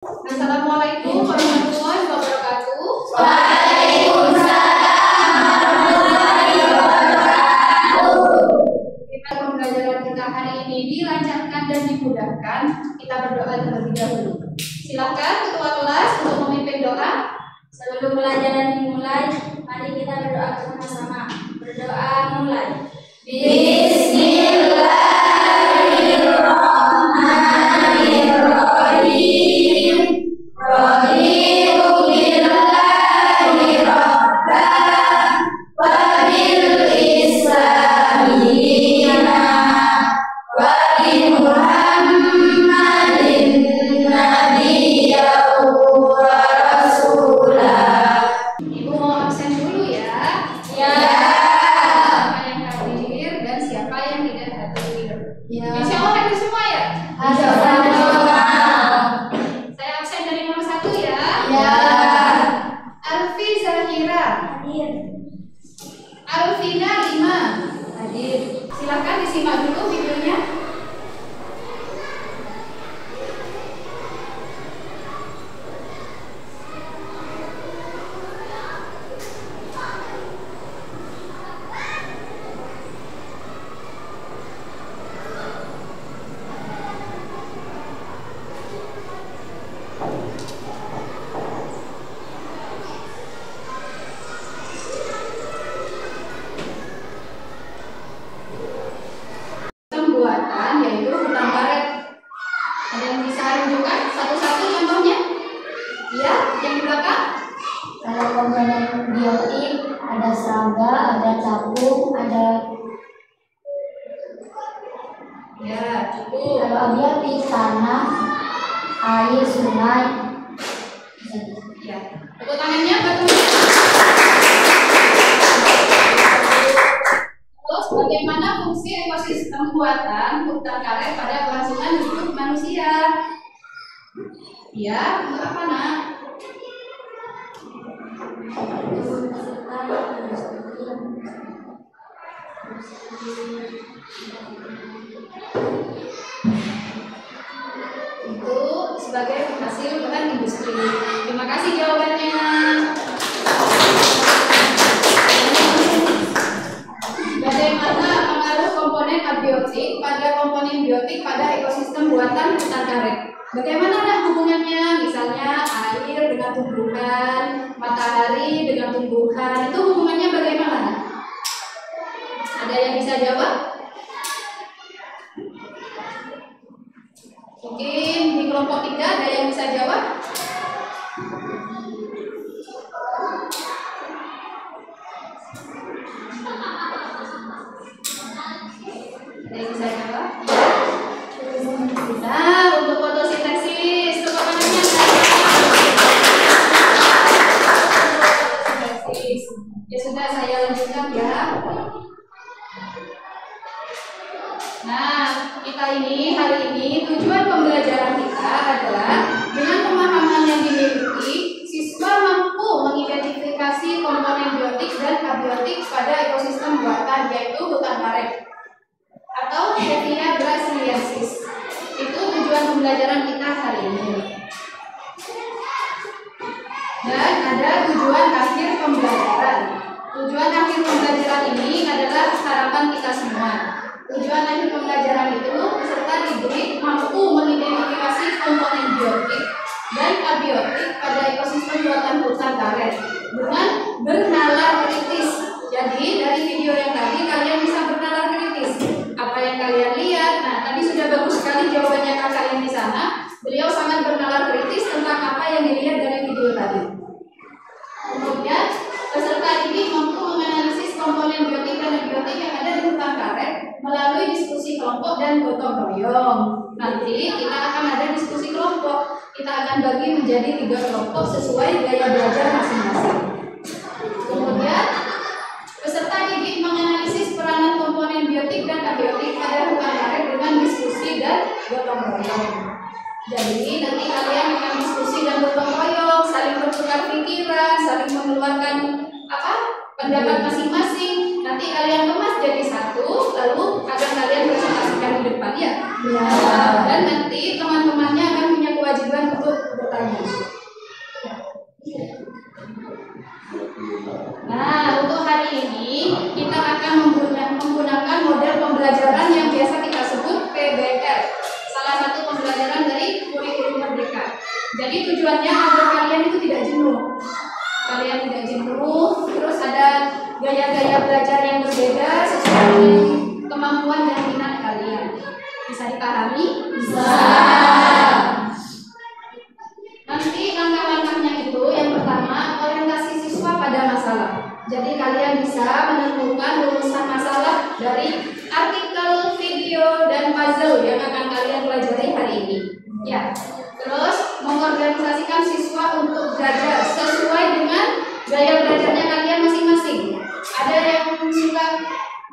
Assalamualaikum warahmatullahi wabarakatuh. Waalaikumsalam warahmatullahi wabarakatuh. Pembelajaran kita hari ini dilancarkan dan dimudahkan. Kita berdoa terlebih dahulu. Silakan ketua kelas untuk memimpin doa. Sebelum pelajaran dimulai, mari kita berdoa bersama-sama. Berdoa mulai. Bismillahirrahmanirrahim. Raditu billahi rabban wa bil islami dinan wa bi Muhammadin nabiyyan wa rasulah. Ibu mau absen dulu ya. Ya. Siapa yang hadir dan siapa yang tidak hadir. Ya. Insya Allah hadir semua ya. Ada. Saya absen dari nomor 1 ya. Ya. Alfi Zahira. Hadir. Alfina 5 hadir. Silakan disimak dulu videonya. Pembuatan yaitu hutang karet. Ada yang bisa tunjukkan satu-satu contohnya? Ya, yang di belakang. Kalau komponen biotik ada serangga, ada capung, ada. Ya, cukup. Kalau abiotik tanah, air, sungai. Ya, tepuk tangannya buat teman-teman. Terus bagaimana fungsi ekosistem buatan hutan karet pada kelangsungan hidup manusia? Ya, untuk apa nak? Itu sebagai hasil bahan industri. Terima kasih jawabannya. Bagaimana pengaruh komponen abiotik pada ekosistem buatan hutan karet? Bagaimana hubungannya? Misalnya air dengan tumbuhan, matahari dengan tumbuhan, itu hubungannya bagaimana? Ada yang bisa jawab? Mungkin di kelompok 3 ada yang bisa jawab? Ada yang bisa jawab? Nah, untuk fotosintesis, tepuk tangannya. Fotosintesis. Ya sudah, saya lanjutkan ya. Nah, kita ini hari ini tujuan pembelajaran kita adalah dengan pemahaman yang dimiliki, siswa mampu mengidentifikasi komponen biotik dan abiotik pada ekosistem buatan, yaitu hutan karet atau Hevia brasiliensis. Itu tujuan pembelajaran kita hari ini. Dan ada tujuan akhir pembelajaran. Tujuan akhir pembelajaran ini adalah harapan kita semua. Tujuan akhir pembelajaran itu peserta didik mampu mengidentifikasi komponen biotik dan abiotik pada ekosistem buatan hutan karet dengan bernalar kritis. Jadi dari video yang tadi kalian bisa bernalar kritis. Apa yang kalian lihat? Nah, tadi sudah bagus sekali jawabannya kakak yang di sana. Beliau sangat bernalar kritis tentang apa yang dilihat dari video tadi. Kemudian peserta didik mampu menganalisis komponen biotik dan abiotik yang ada di hutan karet melalui diskusi kelompok dan gotong royong. Nanti kita akan ada diskusi kelompok. Kita akan bagi menjadi 3 kelompok sesuai gaya belajar masing-masing. Kemudian peserta didik menganalisis peranan komponen biotik dan abiotik pada hutan karet dengan diskusi dan gotong royong. Jadi nanti kalian akan diskusi dan gotong royong, saling bertukar pikiran, saling mengeluarkan pendapat masing-masing. Nanti kalian kemas jadi satu, lalu akan kalian presentasikan di depan ya. Dan nanti teman-temannya akan punya kewajiban untuk bertanya Jadi tujuannya agar kalian itu tidak jenuh. Kalian tidak jenuh, terus ada gaya-gaya belajar yang berbeda sesuai dengan kemampuan dan minat kalian. Bisa dipahami? Bisa. Nanti langkah-langkahnya itu yang pertama orientasi siswa pada masalah. Jadi kalian bisa menemukan rumusan masalah dari artikel, video, dan puzzle yang akan kalian pelajari hari ini. Ya. Terus mengorganisasikan siswa untuk belajar sesuai dengan gaya belajarnya kalian masing-masing. Ada yang suka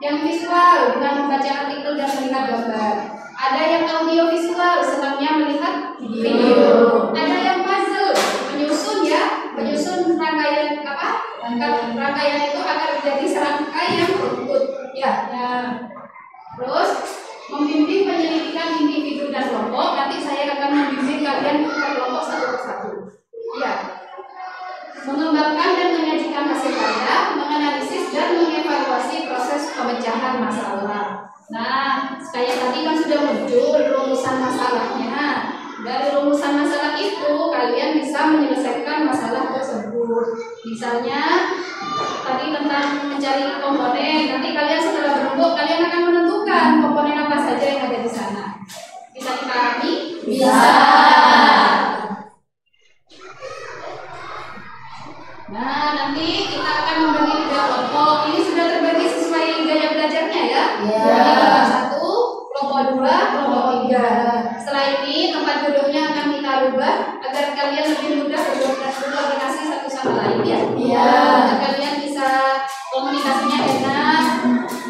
yang visual dengan membaca artikel dan melihat gambar. Ada yang audio visual senangnya melihat video. Ada yang puzzle menyusun rangkaian rangkaian itu akan menjadi serangkaian rumput. Ya. Terus membimbing penyelidikan individu dan kelompok. Nanti saya akan membimbing kalian per kelompok satu persatu. Ya. Mengembangkan dan menyajikan hasil karya, menganalisis dan mengevaluasi proses pemecahan masalah. Nah, kayak tadi kan sudah muncul rumusan masalahnya. Dari rumusan masalah itu kalian bisa menyelesaikan masalah tersebut. Misalnya tadi tentang mencari komponen. Nanti kalian setelah berembuk kalian akan menentukan komponen apa saja yang ada di sana. Bisa dipahami? Bisa. Nah, nanti kita akan membagi 3 kelompok. Ini sudah terbagi sesuai gaya belajarnya ya. Jadi kelompok 1, kelompok 2, kelompok 3. Setelah ini tempat duduknya akan kita rubah agar kalian lebih mudah berkoordinasi satu sama lain ya. Agar kalian bisa komunikasinya enak.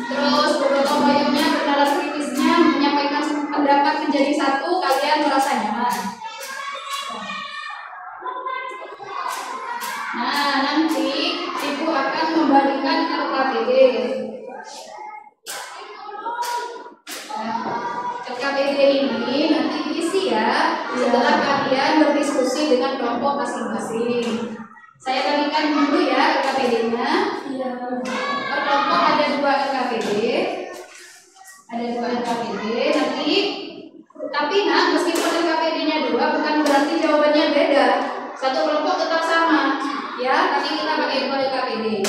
Terus bergotong royongnya, bernalar kritisnya, menyampaikan pendapat menjadi satu, kalian merasa nyaman. Nah, nanti Ibu akan membagikan LKPD. LKPD ini nanti diisi ya setelah kalian berdiskusi dengan kelompok masing-masing. Saya bagikan dulu ya LKPD-nya. Per kelompok ada 2 LKPD. Ada 2 LKPD nanti. Tapi meskipun LKPD-nya 2 bukan berarti jawabannya beda. Satu kelompok tetap sama. Ya, tapi kita pakai 2 LKPD.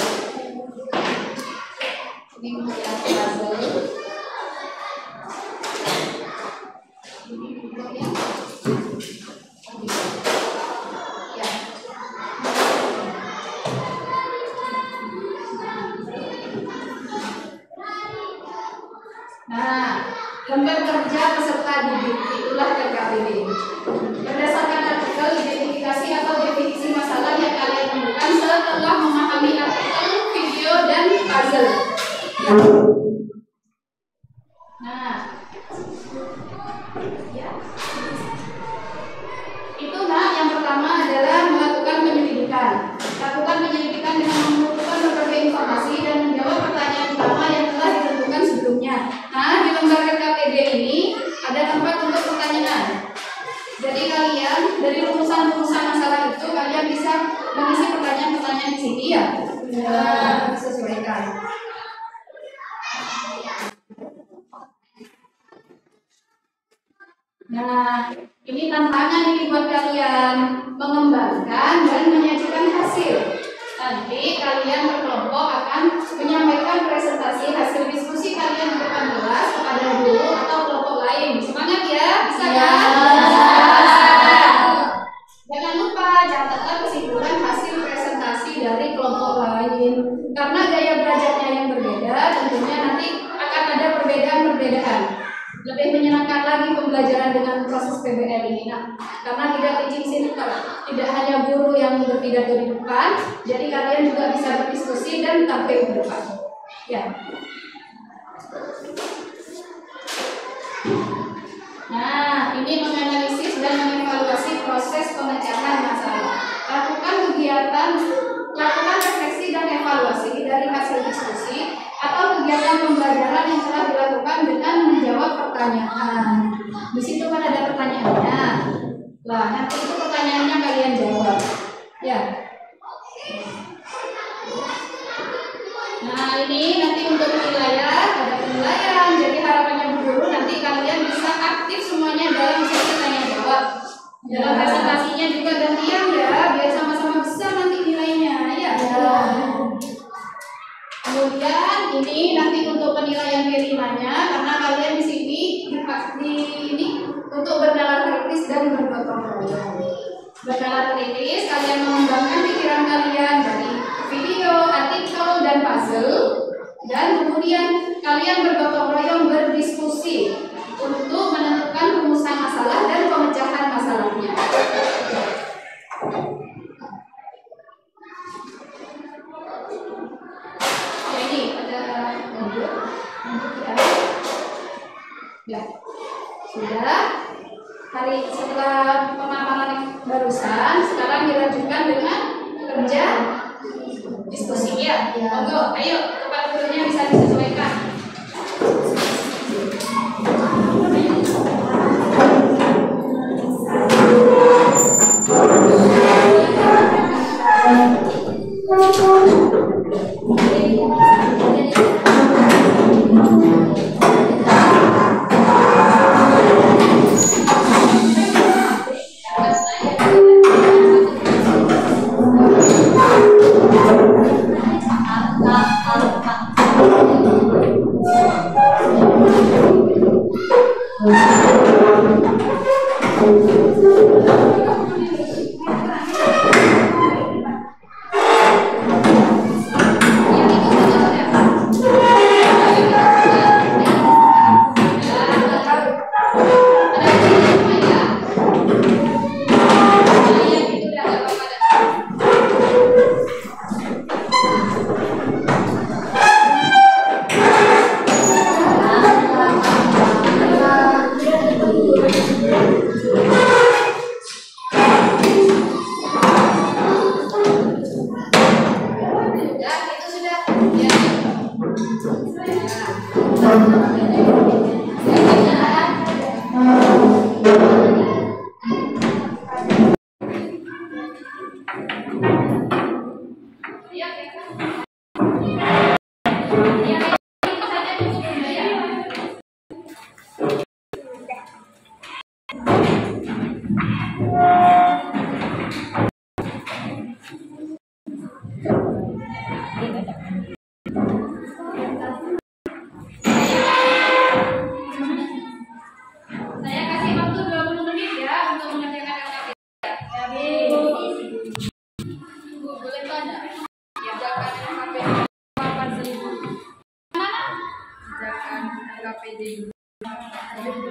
Ini kemudian puzzle. Ya. Nah, gambar kerja peserta didik itulah LKPD. Berdasarkan artikel, identifikasi atau definisi masalah yang kalian temukan setelah memahami artikel, video, dan puzzle. Nah, ya. Itu yang pertama adalah melakukan penyelidikan. Lakukan penyelidikan dengan mengumpulkan berbagai informasi dan menjawab pertanyaan utama yang telah ditentukan sebelumnya. Nah, di lembar KPD ini ada tempat untuk pertanyaan. Jadi kalian dari rumusan-rumusan masalah itu kalian bisa mengisi pertanyaan-pertanyaan di sini ya. Sesuaikan. Nah, ini tantangan ini buat kalian mengembangkan dan menyajikan hasil. Nanti kalian berkelompok akan menyampaikan presentasi hasil diskusi kalian di depan kelas kepada guru atau kelompok lain. Semangat ya, bisa ya? Jangan lupa catatkan kesimpulan hasil presentasi dari kelompok lain. Karena gaya belajarnya yang berbeda, tentunya nanti akan ada perbedaan-perbedaan. Lebih menyenangkan lagi pembelajaran dengan proses PBL ini, karena tidak teaching center, tidak hanya guru yang berpidato di depan, jadi kalian juga bisa berdiskusi dan tampil di depan. Ya. Nah, ini menganalisis dan mengevaluasi proses pemecahan masalah. Lakukan refleksi dan evaluasi dari hasil diskusi atau kegiatan pembelajaran yang telah dilakukan dengan menjawab pertanyaan. Di situ kan ada pertanyaannya. Nah, nanti itu pertanyaannya kalian jawab. Ya. Nah, ini nanti untuk penilaian, ada penilaian. Jadi harapannya guru nanti kalian bisa aktif semuanya dalam sesi tanya jawab. Dalam presentasinya juga gantian ya, biar sama-sama besar nanti nilainya ya. Kemudian ini nanti untuk penilaian perimanya, karena kalian di sini ini untuk bernalar kritis dan bergotong royong. Bernalar kritis, kalian mengembangkan pikiran kalian dari video, artikel, dan puzzle. Dan kemudian kalian bergotong royong berdiskusi untuk menentukan rumusan masalah dan pemecahan masalahnya. Jadi ada lanjut ya. Sudah. Hari setelah pemaparan barusan, sekarang dilanjutkan dengan kerja diskusi ya. Monggo, ayo kepala gurunya bisa disesuaikan.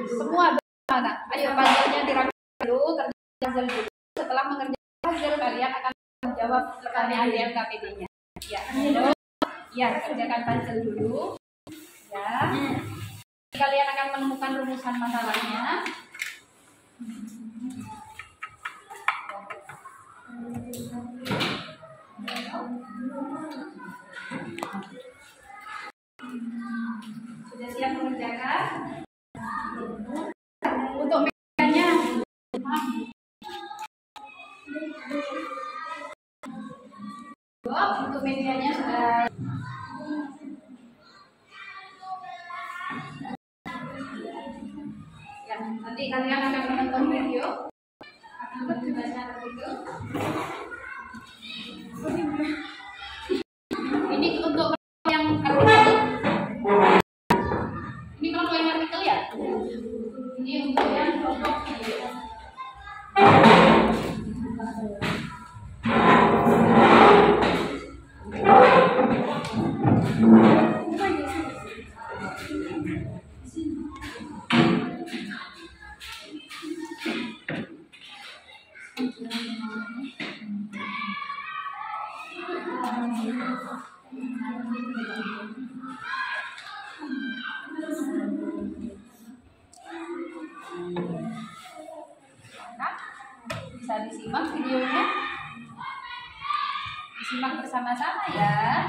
Semua mana? Ayo puzzle-nya dirapikan dulu, kerjakan puzzle dulu. Setelah mengerjakan puzzle, kalian akan menjawab pertanyaan di LKPD-nya. Ya, ya, kerjakan puzzle dulu. Ya. Kalian akan menemukan rumusan masalahnya. Sudah siap mengerjakan? Untuk medianya, untuk medianya sudah. Ya, nanti kalian akan menonton video. Akan membaca artikel. Ini untuk yang artikel. Ini kalau yang artikel ya. Ini untuk yang kelompok video. Bisa disimak videonya, disimak bersama-sama ya.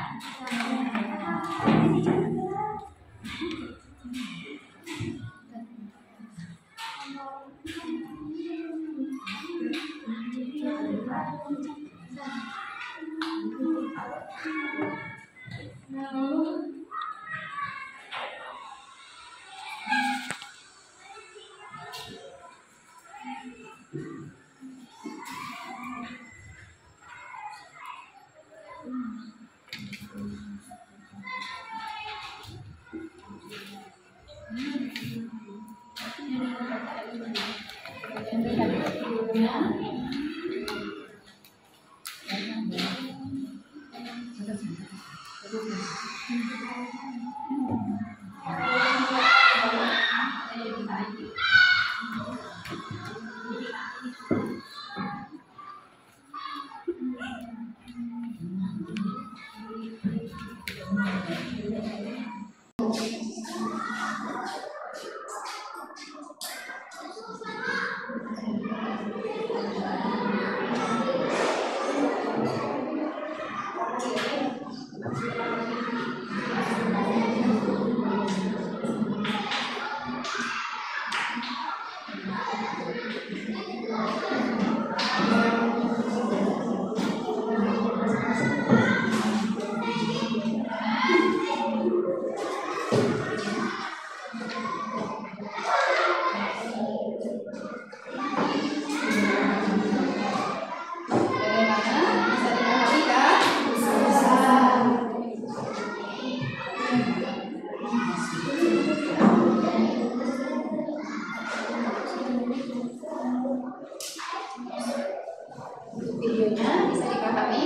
videonya bisa dipahami?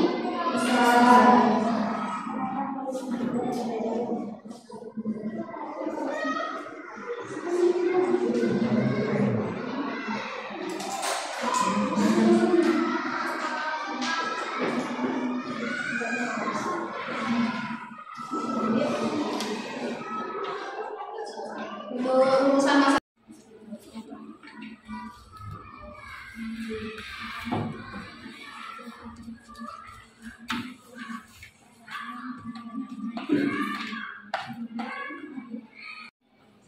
Bisa. Untuk rumusan masalah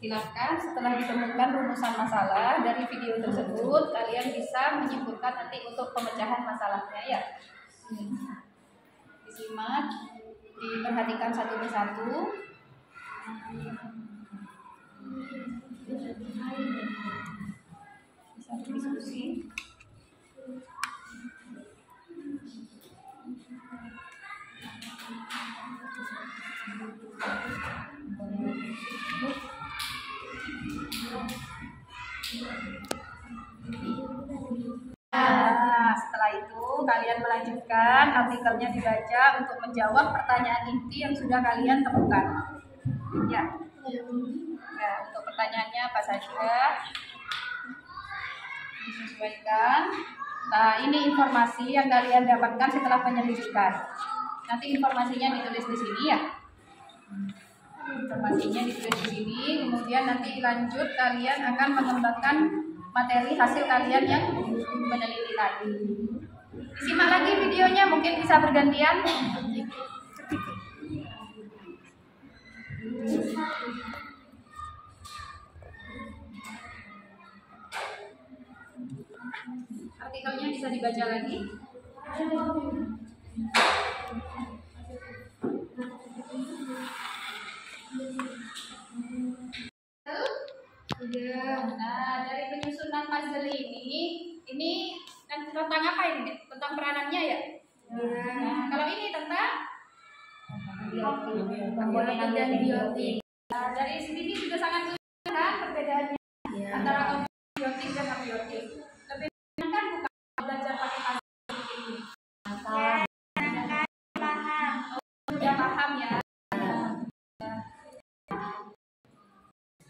silakan setelah ditemukan rumusan masalah dari video tersebut kalian bisa menyimpulkan nanti untuk pemecahan masalahnya ya. Disimak, diperhatikan satu persatu. Bisa berdiskusi. Nah, setelah itu kalian melanjutkan artikelnya dibaca untuk menjawab pertanyaan inti yang sudah kalian temukan. Ya. Ya, untuk pertanyaannya apa saja disesuaikan. Nah, ini informasi yang kalian dapatkan setelah penyelidikan. Nanti informasinya ditulis di sini ya. Informasinya ditulis di sini, kemudian nanti lanjut kalian akan mengembangkan materi hasil kalian yang meneliti tadi. Disimak lagi videonya, mungkin bisa bergantian. Artikelnya bisa dibaca lagi. Nah, dari penyusunan puzzle ini tentang apa ini? Tentang peranannya ya? Nah, kalau ini tentang abiotik dan biotik. Nah, dari sini juga sangat kelihatan perbedaannya antara abiotik dan abiotik. Lebih kan bukan belajar pakai puzzle ini. Sudah paham ya?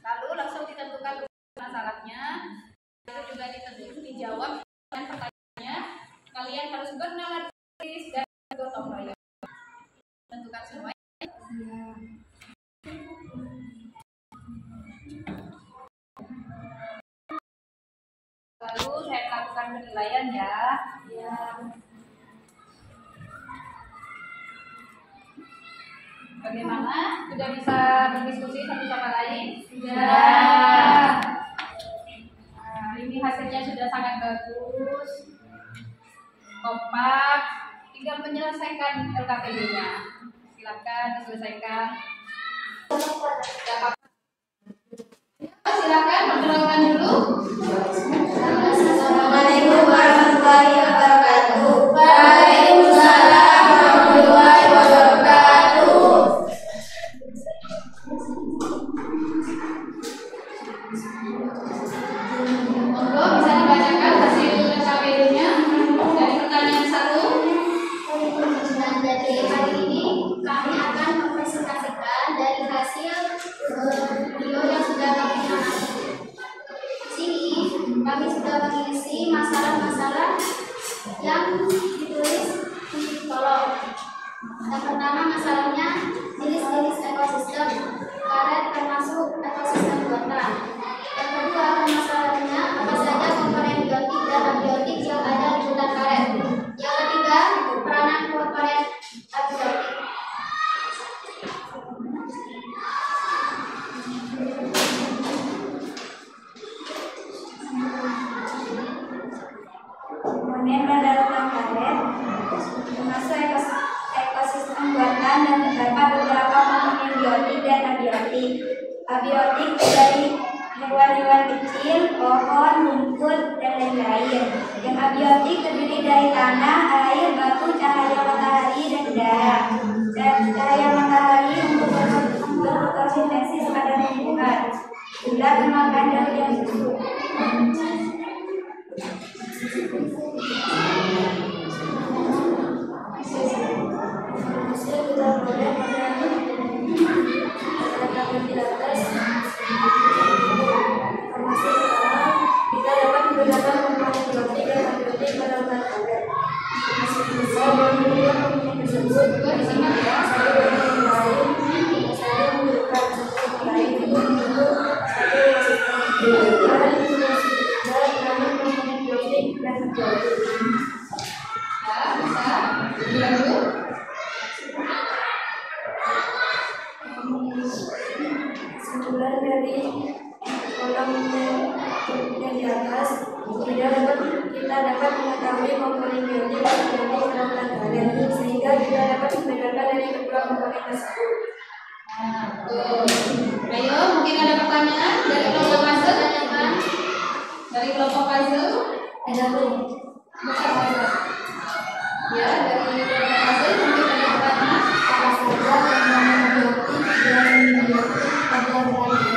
Lalu langsung ditentukan masalahnya, itu juga dijawab dan pertanyaannya. Kalian harus bernalar dan gotong royong. Tentukan semua. Lalu saya lakukan penilaian ya. Bagaimana? Sudah bisa berdiskusi satu sama lain? Sudah. Nah, ini hasilnya sudah sangat bagus, kompak. Tinggal menyelesaikan LKPD-nya. Silakan diselesaikan. Silakan perkenalkan dulu. Assalamualaikum warahmatullahi wabarakatuh. Waalaikumsalam warahmatullahi wabarakatuh. Monggo bisa dibacakan hasil LKPD-nya dari pertanyaan 1. Dan dari hari ini kami akan mempresentasikan dari hasil video yang sudah kami amati. Di sini kami sudah mengisi masalah-masalah yang ditulis di kolom. Yang pertama masalahnya jenis-jenis ekosistem karet termasuk ekosistem biota. Yang kedua masalahnya apa saja komponen biotik dan abiotik yang ada di hutan karet. Yang ketiga peranan komponen abiotik. Komponen pada hutan karet termasuk ekosistem buatan dan terdapat beberapa komponen biotik dan abiotik. Abiotik dari hewan-hewan kecil, pohon, rumput, dan lain-lain. Yang abiotik terdiri dari tanah, air, batu, cahaya matahari, dan udara. Dan cahaya matahari untuk berfotosintesis pada tumbuhan. Ulat memakan daun yang busuk. juga dapat mendengarkan dari kedua komponen tersebut. Nah, betul. Ayo, mungkin ada pertanyaan dari kelompok puzzle? Dari kelompok puzzle? Ada belum? Ya, dari kelompok puzzle mungkin ada pertanyaan. Apa saja komponen abiotik dan biotik pada berarti?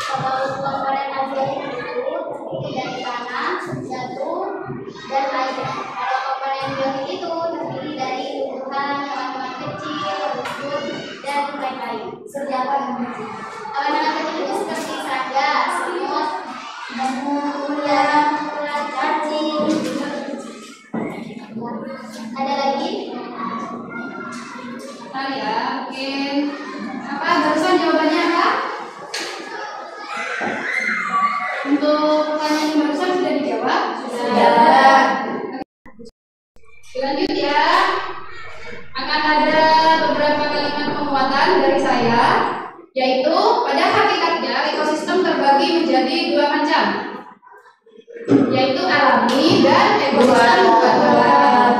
Kalau komponen abiotik itu terdiri dari tanah, batu, dan air. Kalau komponen biotik itu terdiri dari tumbuhan, hewan-hewan kecil, rumput, dan lain-lain. Seperti apa yang kecil? Hewan-hewan kecil itu seperti serangga, semut, ular, cacing. Ada lagi? Nah ya, mungkin apa barusan jawabannya apa? Untuk pertanyaan yang barusan sudah dijawab? Sudah. Lanjut ya. Akan ada beberapa kalimat penguatan dari saya, yaitu pada hakikatnya ekosistem terbagi menjadi dua macam, yaitu alami dan ekosistem buatan.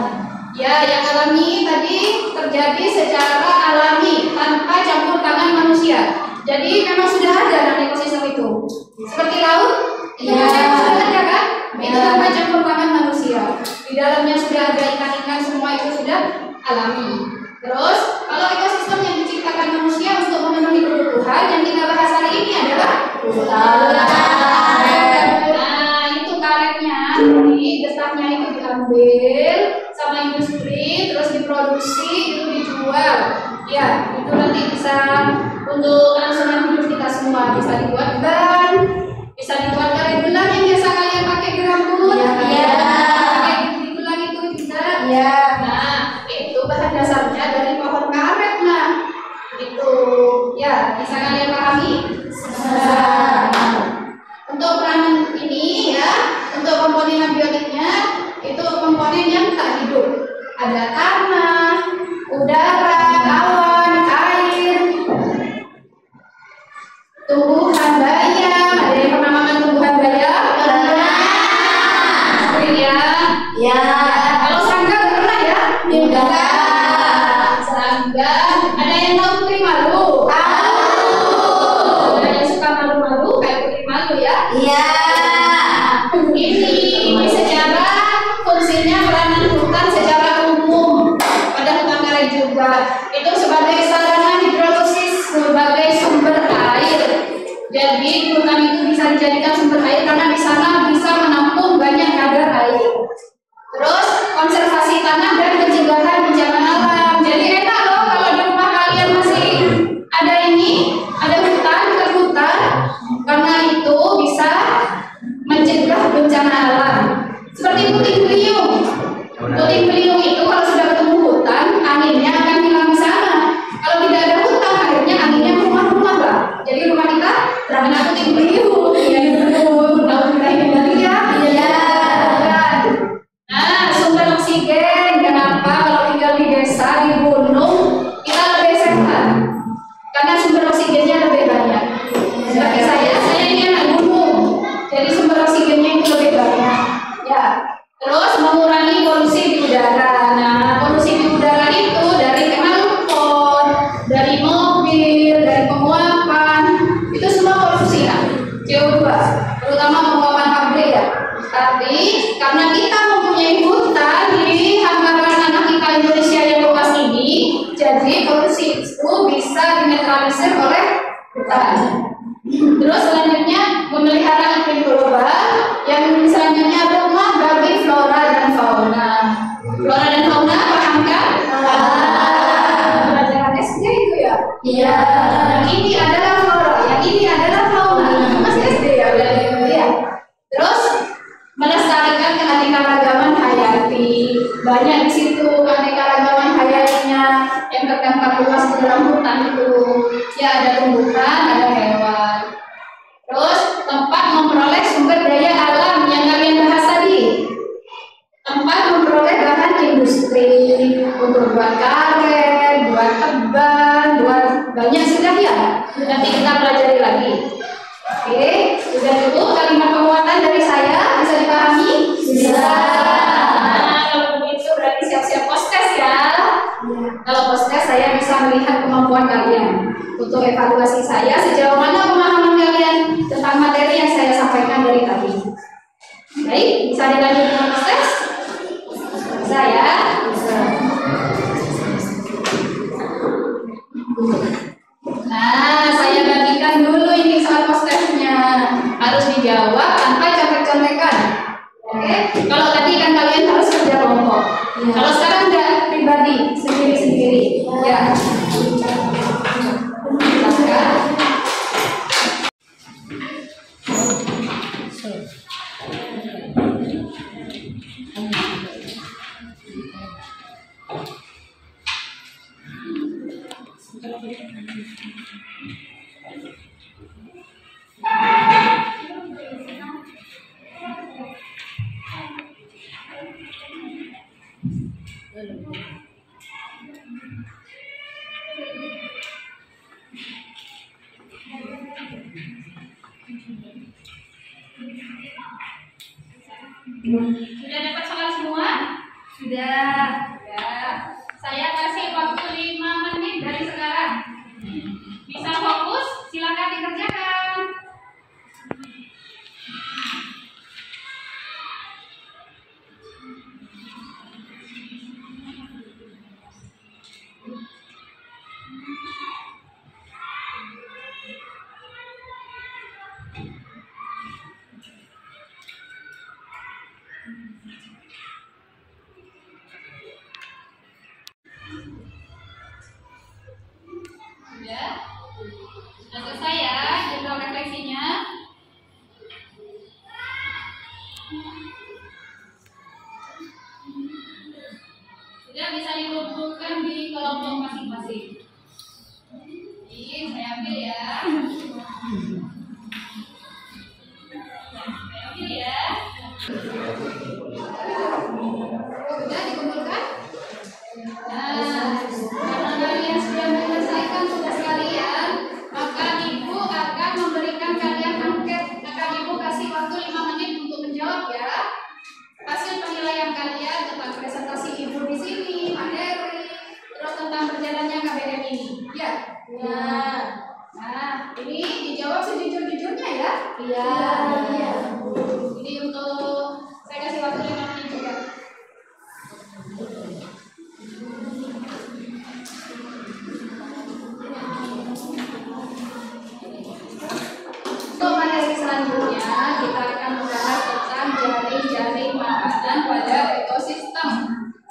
Ya, yang alami tadi terjadi secara alami tanpa campur tangan manusia. Jadi memang sudah ada dalam ekosistem itu. Seperti laut, itu memang sudah ada kan? Itu tanpa campur tangan manusia. Di dalamnya sudah ada ikan-ikan, semua itu sudah alami. Terus, kalau ekosistem yang diciptakan manusia untuk memenuhi kebutuhan yang kita bahas hari ini adalah hutan. Nah, itu karetnya, jadi getahnya itu diambil sama industri, terus diproduksi, itu dijual. Ya, itu nanti bisa untuk kelangsungan hidup kita semua. Bisa dibuat ban, bisa dibuat karet gelang yang biasa kalian pakai di rambut. Iya. Pakai di gelang itu juga. Iya. Nah, itu bahan dasarnya dari pohon karet, nah. Itu, ya, bisa kalian pahami? Untuk peran ini ya, untuk komponen abiotiknya itu komponen yang tak hidup. Ada tanah, udara, awan, air, tumbuhan bayam. Ada yang pernah makan tumbuhan bayam? Sering ya? Ya. Kalau serangga pernah ya? Tidak. Serangga. Ada yang tahu putri malu? Ada yang suka malu-malu kayak putri malu ya? Iya. Ini secara fungsinya peranan hutan secara umum pada hutan karet juga itu sebagai sarana hidrolisis, sebagai sumber air. Jadi hutan itu bisa dijadikan sumber air karena di sana bisa menampung banyak kadar air. Terus konservasi tanah dan pencegahan bencana alam. Jadi enak loh kalau di rumah kalian masih ada ini, ada hutan, dekat hutan, karena itu bisa mencegah bencana alam. Seperti puting beliung. Puting beliung itu kalau sudah ketemu hutan, anginnya akan hilang di sana. Kalau tidak ada hutan, akhirnya anginnya ke rumah-rumah lah. Jadi rumah kita terkena puting beliung. Iya betul. Tahu kita ini lagi ya? Iya. Nah, sumber oksigen. Kenapa kalau tinggal di desa, di gunung, kita lebih sehat? Karena sumber oksigennya lebih banyak. Seperti saya ini anak gunung, jadi sumber oksigennya itu lebih banyak. Ya, terus mengurangi polusi di udara. Nah, polusi di udara itu dari knalpot, dari mobil, dari penguapan, itu semua polusi ya, CO2, terutama penguapan pabrik ya. Tapi karena kita mempunyai hutan di hamparan tanah kita Indonesia yang luas ini, jadi polusi itu bisa dinetralisir oleh hutan. Terus selanjutnya memelihara iklim global, yang selanjutnya rumah bagi flora dan fauna. Flora dan fauna paham kan? Pelajaran SD itu ya? Iya. Yang ini adalah flora, yang ini adalah fauna. Masih SD ya belajar ya. Terus melestarikan keanekaragaman hayati. Banyak di situ keanekaragaman hayatinya yang terdapat luas di dalam hutan itu. Ya ada tumbuhan, ada hewan. Terus tempat memperoleh sumber daya alam yang kalian bahas tadi. Tempat memperoleh bahan industri untuk buat karet, buat teban, buat banyak sudah ya. Nanti kita pelajari lagi. Oke, sudah cukup kalimat penguatan dari saya, bisa dipahami? Bisa. Nah, kalau begitu berarti siap-siap post test ya. kemampuan kalian. Untuk evaluasi saya, sejauh mana pemahaman kalian tentang materi yang saya sampaikan dari tadi. Baik, bisa dilanjut dengan tes? Bisa ya? Bisa. Nah, saya bagikan dulu ini soal post-testnya. Harus dijawab tanpa contek-contekan. Oke? Kalau tadi kan kalian harus kerja kelompok. Kalau sekarang udah pribadi, sendiri-sendiri. Ya. Sudah dapat soal semua? Sudah. Ya. Saya kasih waktu 5 menit dari sekarang. Bisa fokus? Silakan dikerjakan. Sudah selesai ya jadwal refleksinya. Sudah bisa dikumpulkan di kelompok masing-masing. Ini saya ambil ya. Saya ambil ya. Sudah dikumpulkan? Nah, karena kalian sudah menyelesaikan tugas kalian, maka Ibu akan memberikan kalian angket. Akan Ibu kasih waktu 5 menit untuk menjawab ya. Hasil penilaian kalian tentang presentasi Ibu di sini, materi, terus tentang berjalannya KBM ini. Ya. Nah, ini dijawab sejujur-jujurnya ya. Iya. Ini untuk saya kasih waktu 5 menit juga. Untuk materi selanjutnya kita akan membahas tentang jaring-jaring makanan pada ekosistem.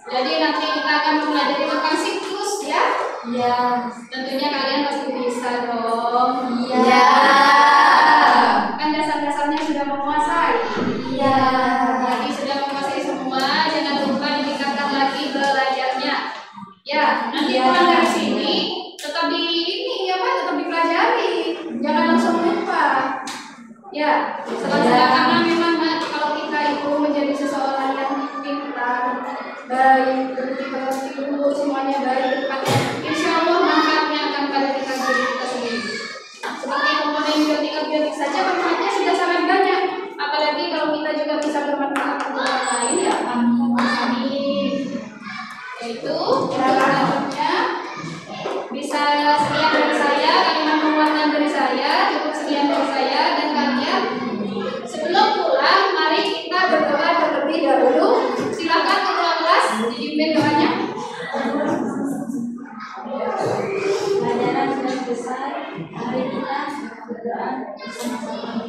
Jadi nanti kita akan mempelajari tentang siklus ya. Iya. Tentunya kalian pasti bisa dong. Iya. Kan dasar-dasarnya sudah menguasai. Iya. Jadi sudah menguasai semua. Jangan lupa ditingkatkan lagi belajarnya. Ya. Nanti pulang dari sini tetap tetap dipelajari. Jangan langsung lupa. Ya, karena memang kalau kita itu menjadi seseorang yang pintar, baik, berarti dulu semuanya baik, insya Allah manfaatnya akan pada kita sendiri. Seperti komponen biotik saja manfaatnya sudah sangat banyak. Apalagi kalau kita juga bisa bermanfaat untuk orang lain ya. Amin. Yaitu selanjutnya bisa sekian dari saya, kalimat penguatan dari saya, cukup sekian dari saya dan kalian. Sebelum pulang, mari kita berdoa terlebih dahulu. Silakan ketua kelas dipimpin doanya. Pelajaran sudah selesai. Mari kita berdoa bersama-sama.